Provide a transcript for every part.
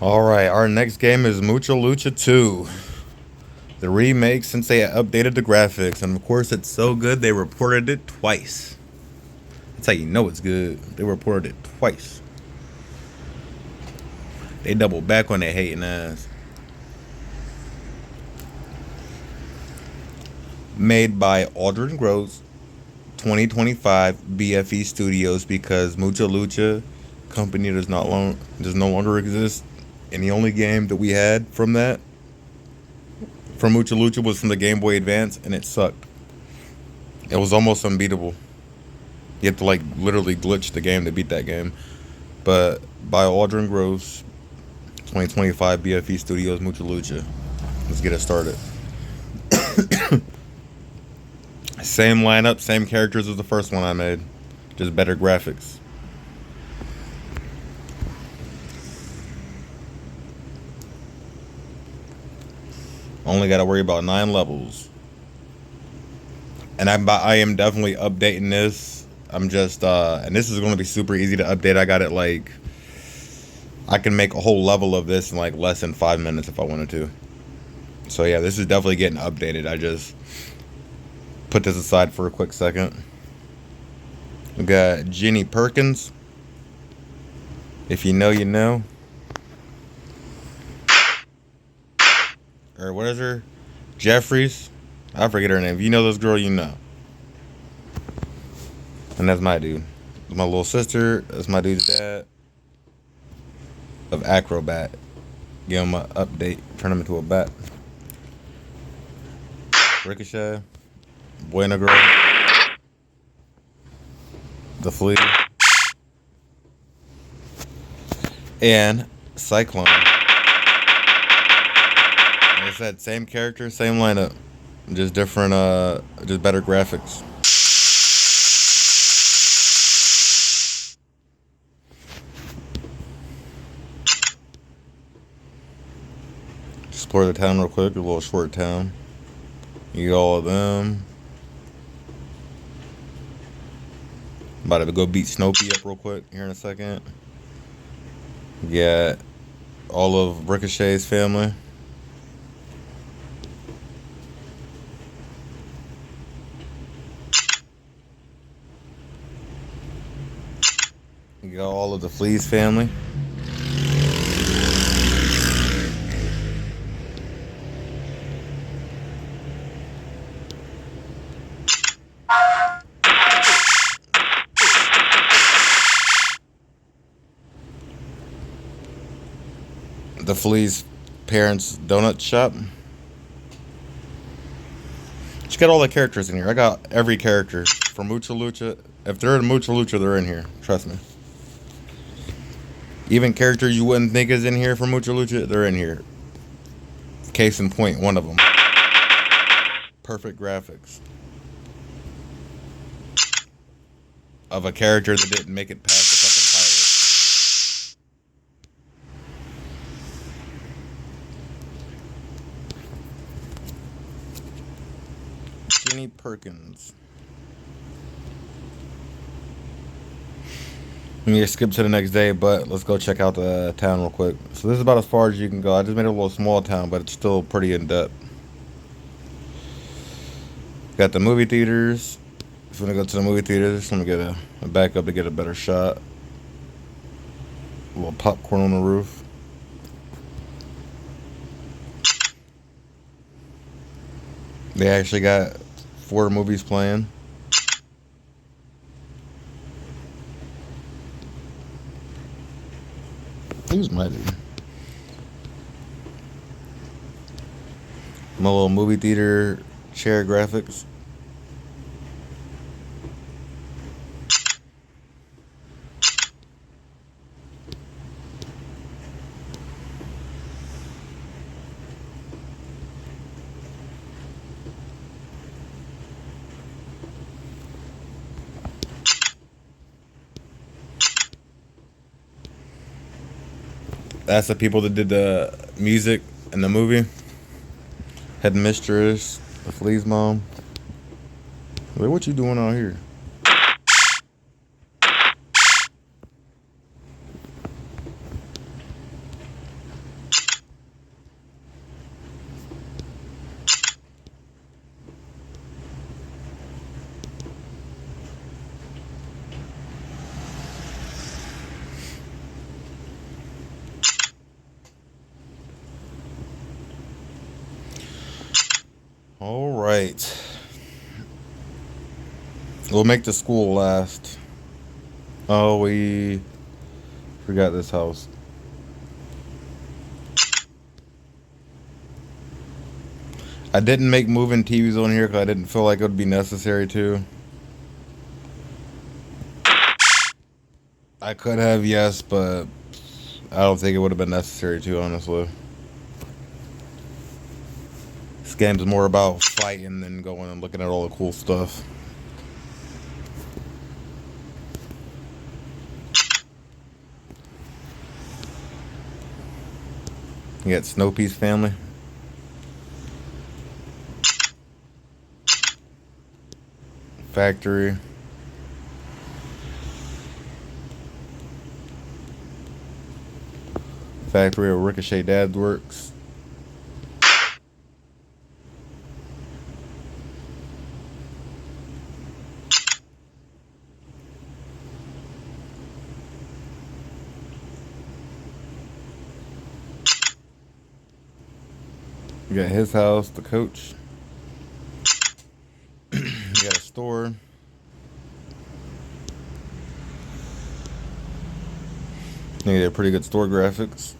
Alright, our next game is Mucha Lucha 2. The remake, since they updated the graphics. And of course, it's so good, they reported it twice. That's how you know it's good. They reported it twice. They doubled back on that hating ass. Made by Aldrian 2025 BFE Studios, because Mucha Lucha company does no longer exist. And the only game that we had from Mucha Lucha was from the Game Boy Advance, and it sucked. It was almost unbeatable. You have to like literally glitch the game to beat that game. But by Aldrin Gross, 2025 BFE Studios, Mucha Lucha. Let's get it started. Same lineup, same characters as the first one I made, just better graphics. Only got to worry about 9 levels. And I am definitely updating this. I'm just, and this is going to be super easy to update. I got it like, I can make a whole level of this in like less than 5 minutes if I wanted to. So yeah, this is definitely getting updated. I just put this aside for a quick second. We got Jenny Perkins. If you know, you know. Or what is her? Jeffries. I forget her name. If you know this girl, you know. And that's my dude. That's my little sister. That's my dude's dad. Of Acrobat. Give him an update. Turn him into a bat. Ricochet. Buena Girl. The Flea. And Cyclone. Like I said, same character, same lineup. Just different, just better graphics. Explore the town real quick, a little short town. You got all of them. About to go beat Snopey up real quick here in a second. Got all of Ricochet's family. You got all of the Flea's family. The Flea's parents' donut shop. Just got all the characters in here. I got every character from Mucha Lucha. If they're in Mucha Lucha, they're in here. Trust me. Even characters you wouldn't think is in here from Mucha Lucha, they're in here. Case in point, one of them. Perfect graphics. Of a character that didn't make it past the fucking pilot. Jenny Perkins. We need to skip to the next day, but let's go check out the town real quick. So this is about as far as you can go. I just made a little small town, but it's still pretty in-depth. Got the movie theaters. If you want to go to the movie theaters, let me get a back up to get a better shot. A little popcorn on the roof. They actually got 4 movies playing. Who's my dude? My little movie theater chair graphics. That's the people that did the music in the movie. Headmistress, the Flea's mom. Wait, what you doing out here? All right. We'll make the school last. Oh, we forgot this house. I didn't make moving TVs on here because I didn't feel like it would be necessary to. I could have, yes, but I don't think it would have been necessary to, honestly. This game's more about fighting than going and looking at all the cool stuff. You got Snowpiece family. Factory. Factory where Ricochet Dad works. You got his house, the coach. You got a store. You got pretty good store graphics.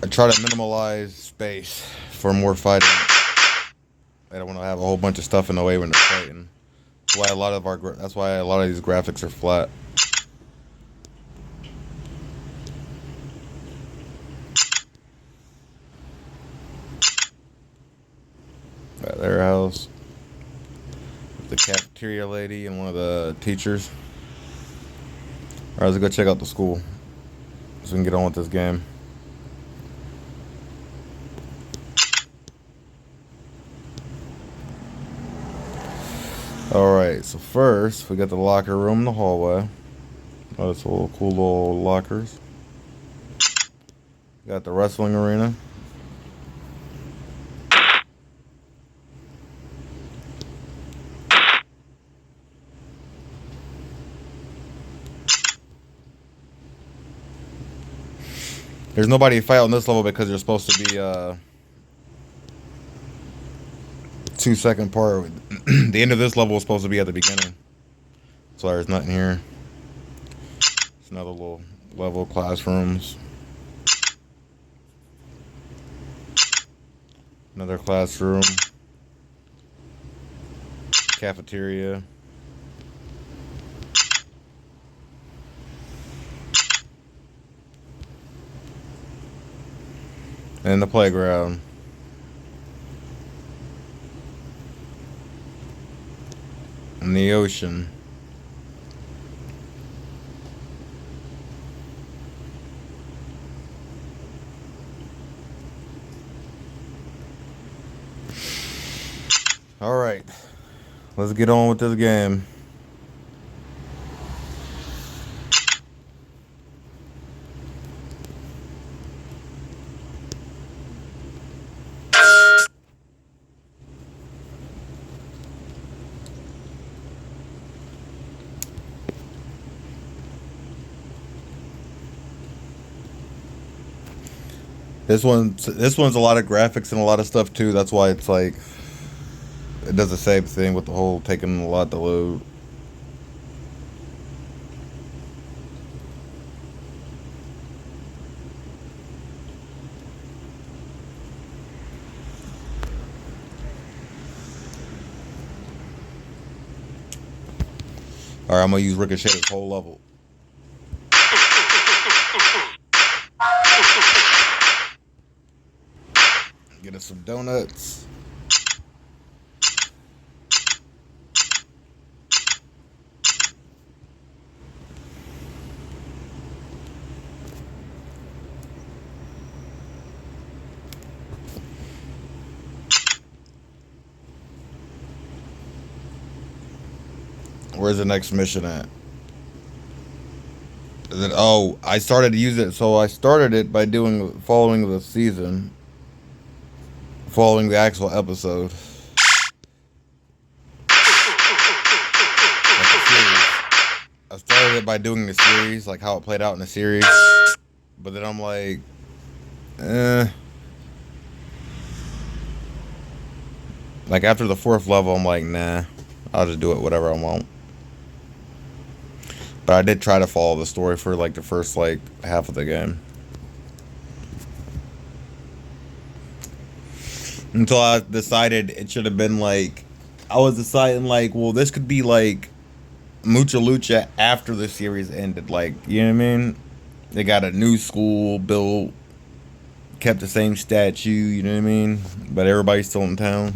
I try to minimalize space for more fighting. I don't want to have a whole bunch of stuff in the way when they're fighting. That's why a lot of these graphics are flat. At their house, the cafeteria lady and one of the teachers. Alright, let's go check out the school so we can get on with this game. Alright, so first we got the locker room in the hallway. Oh, it's a little cool little lockers. Got the wrestling arena. There's nobody to fight on this level because there's supposed to be a 2-second part. The end of this level was supposed to be at the beginning. That's why there's nothing here. It's another little level, classrooms. Another classroom. Cafeteria. And the playground. And the ocean. Alright. Let's get on with this game. This one's a lot of graphics and a lot of stuff too. That's why it's like it does the same thing with the whole taking a lot to load. Alright, I'm gonna use Ricochet this whole level. Get us some donuts. Where's the next mission at? Is it, oh, I started to use it. So I started it by following the season. Following the actual episode. Like the series. I started it by doing the series, like how it played out in the series. But then I'm like, eh. Like after the fourth level, I'm like, nah, I'll just do it whatever I want. But I did try to follow the story for like the first like half of the game. Until I decided it should have been like, I was deciding like, well, this could be like Mucha Lucha after the series ended. Like, you know what I mean? They got a new school built, kept the same statue, you know what I mean? But everybody's still in town.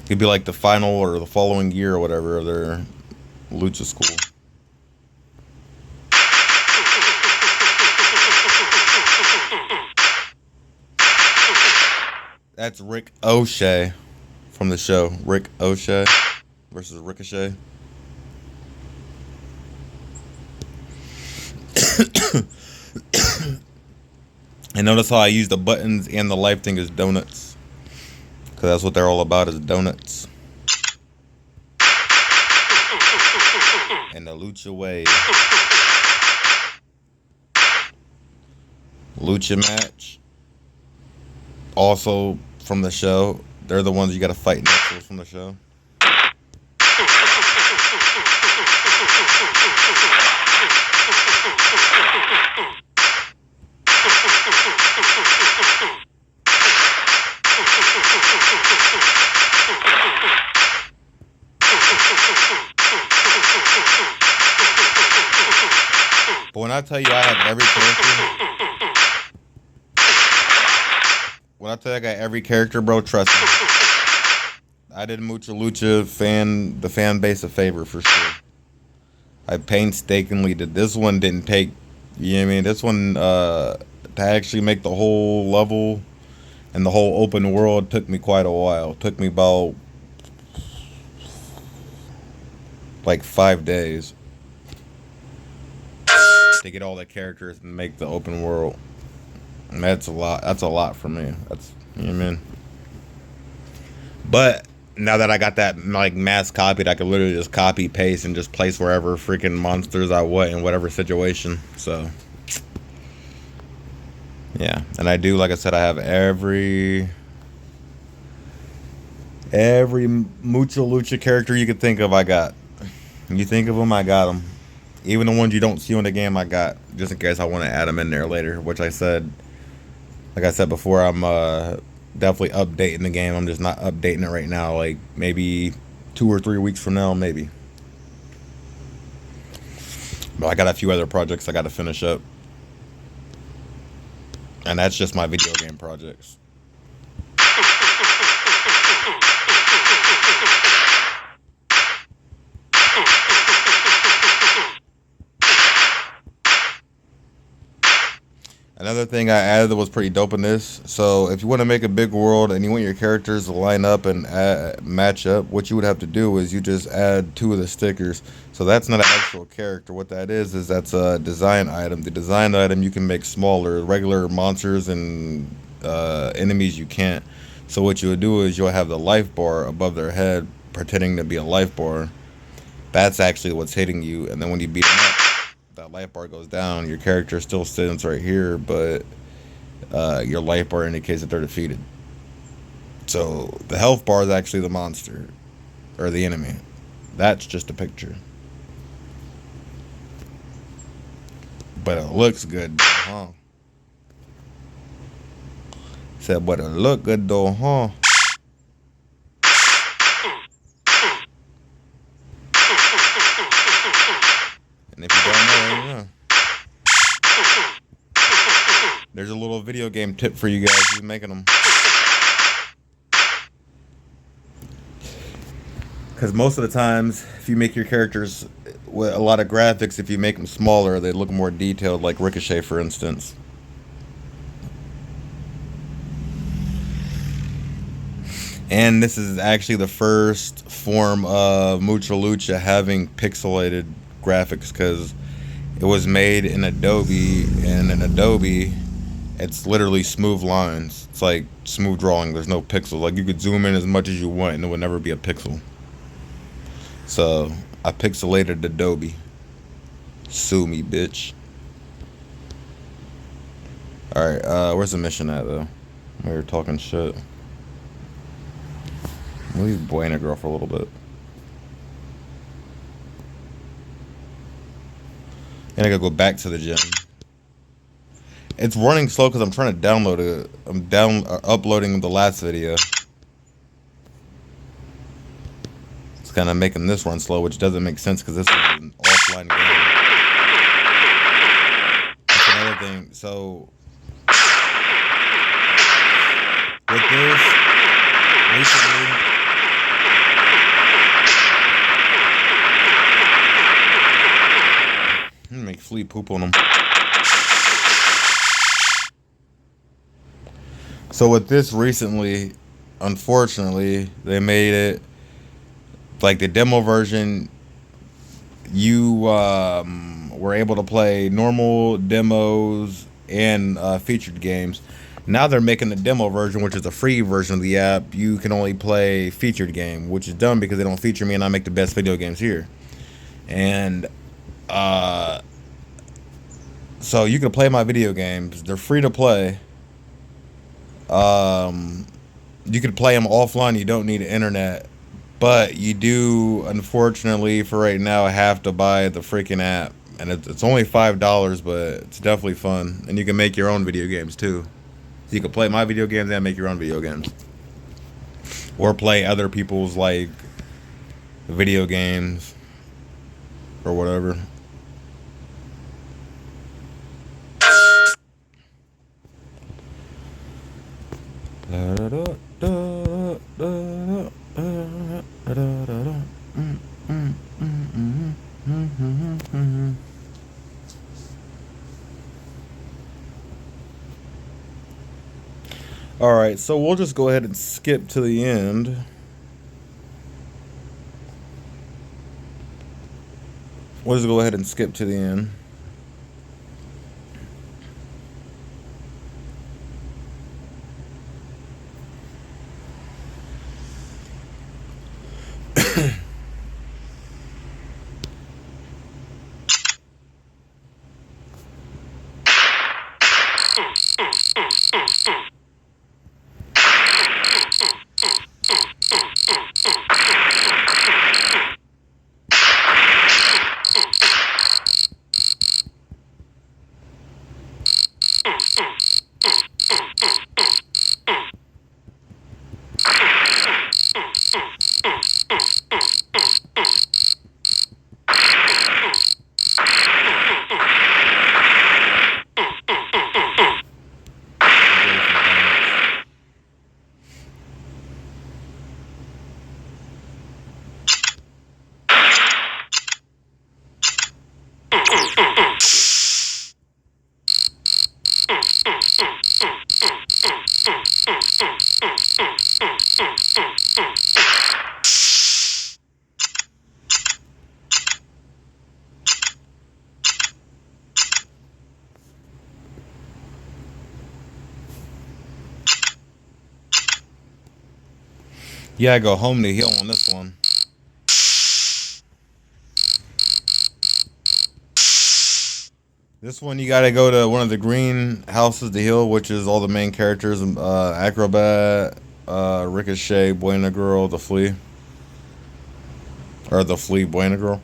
Could be like the final or the following year or whatever of their Lucha school. That's Rick O'Shea from the show. Rick O'Shea versus Ricochet. And notice how I use the buttons and the life thing as donuts. Because that's what they're all about, is donuts. And the Lucha way. Lucha match. Also from the show. They're the ones you gotta fight next from the show. But when I tell you I have every character, when I tell you I got every character, bro, trust me. I did Mucha Lucha the fan base a favor for sure. I painstakingly did. This one didn't take, you know what I mean? This one, to actually make the whole level and the whole open world took me quite a while. It took me about like 5 days to get all the characters and make the open world. And that's a lot. That's a lot for me. That's, you know what I mean? But now that I got that like mass copied, I could literally just copy, paste, and just place wherever freaking monsters I want in whatever situation. So yeah, and I do, like I said, I have every Mucha Lucha character you could think of. I got. You think of them, I got them. Even the ones you don't see in the game, I got, just in case I want to add them in there later. Which I said, like I said before, I'm definitely updating the game. I'm just not updating it right now. Like maybe 2 or 3 weeks from now, maybe. But I got a few other projects I got to finish up, and that's just my video game projects. Another thing I added that was pretty dope in this. So if you want to make a big world and you want your characters to line up and match up, what you would have to do is you just add 2 of the stickers. So that's not an actual character. What that is that's a design item. The design item you can make smaller. Regular monsters and enemies you can't. So what you would do is you'll have the life bar above their head pretending to be a life bar. That's actually what's hitting you. And then when you beat them up, that life bar goes down, your character still sits right here, but your life bar indicates that they're defeated. So the health bar is actually the monster or the enemy. That's just a picture, but it looks good, huh? Said, but it look good though, huh? And if you don't know, there's a little video game tip for you guys who's making them. Because most of the times, if you make your characters with a lot of graphics, if you make them smaller, they look more detailed, like Ricochet, for instance. And this is actually the first form of Mucha Lucha having pixelated graphics, because it was made in Adobe, and in Adobe it's literally smooth lines. It's like smooth drawing. There's no pixels. Like you could zoom in as much as you want and it would never be a pixel. So I pixelated Adobe. Sue me, bitch. Alright, where's the mission at, though? We were talking shit. We'll leave boy and a girl for a little bit. And I gotta go back to the gym. It's running slow because I'm trying to download it. I'm uploading the last video. It's kind of making this run slow, which doesn't make sense because this is an offline game. That's another thing. So with this, recently, I'm gonna make flea poop on them. So with this recently, unfortunately, they made it like the demo version. You were able to play normal demos and featured games. Now they're making the demo version, which is a free version of the app. You can only play featured game, which is dumb because they don't feature me and I make the best video games here. And so you can play my video games. They're free to play. You can play them offline. You don't need internet, but you do, unfortunately, for right now, have to buy the freaking app, and it's only $5, but it's definitely fun, and you can make your own video games too. You can play my video games and make your own video games, or play other people's like video games or whatever. All right, so we'll just go ahead and skip to the end. We'll just go ahead and skip to the end. Yeah, I go home to heal on this one. This one you gotta go to one of the green houses to heal, which is all the main characters: Acrobat, Ricochet, Buena Girl, the Flea, or the Flea, Buena Girl.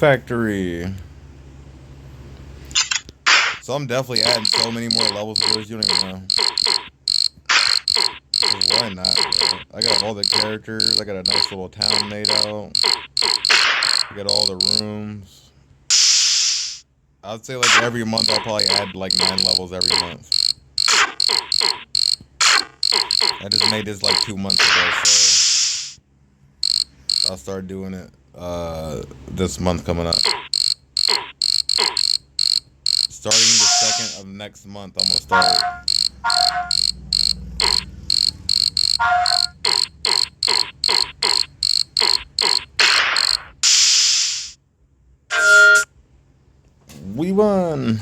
Factory. So I'm definitely adding so many more levels to this, you don't even know. Why not, bro? I got all the characters, I got a nice little town made out. I got all the rooms. I'd say like every month I'll probably add like 9 levels every month. I just made this like 2 months ago, so I'll start doing it. this month coming up. Starting the 2nd of next month, I'm gonna start. We won.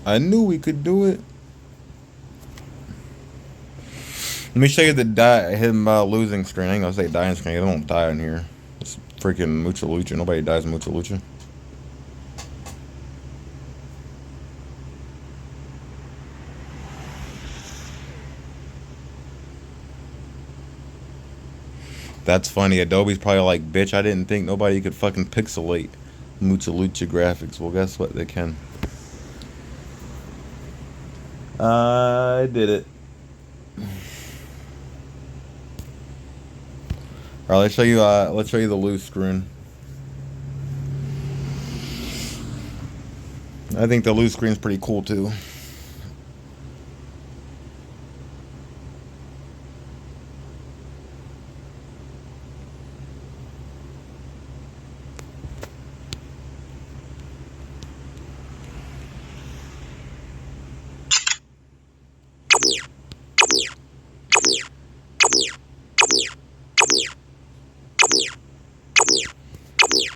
I knew we could do it. Let me show you the him losing screen. I ain't gonna say dying screen. I don't die in here. It's freaking Mucha Lucha. Nobody dies in Mucha Lucha. That's funny. Adobe's probably like, bitch, I didn't think nobody could fucking pixelate Mucha Lucha graphics. Well, guess what? They can. I did it. All right, let's show you. Let's show you the loose screen. I think the loose screen's pretty cool too.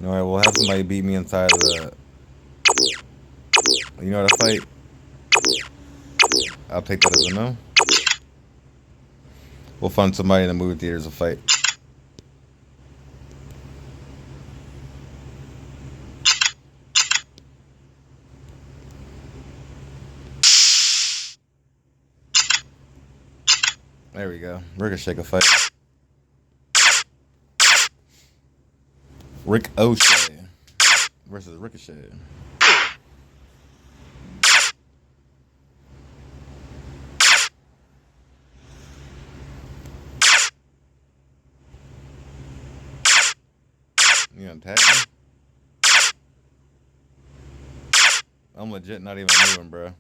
All right, we'll have somebody beat me inside of the. You know how to fight? I'll take that as a no. We'll find somebody in the movie theaters to fight. There we go. Ricochet a fight. Rick O'Shea versus Ricochet. You gonna attack me? I'm legit not even moving, bro.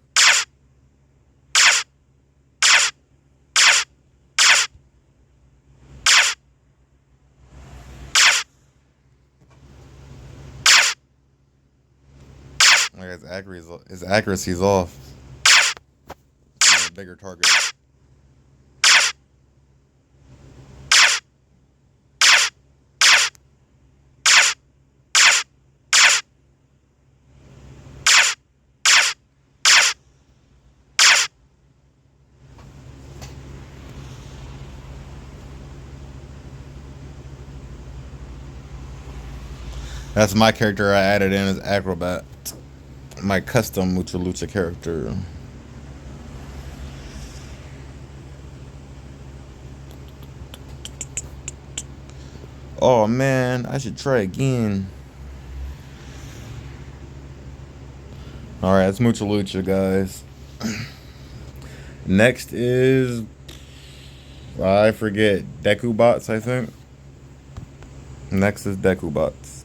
Like his accuracy's off. A bigger target. That's my character I added in as Acrobat. My custom Mucha Lucha character. Oh man, I should try again. Alright, it's Mucha Lucha, guys. Next is, I forget, Deku Bots, I think. Next is Deku Bots.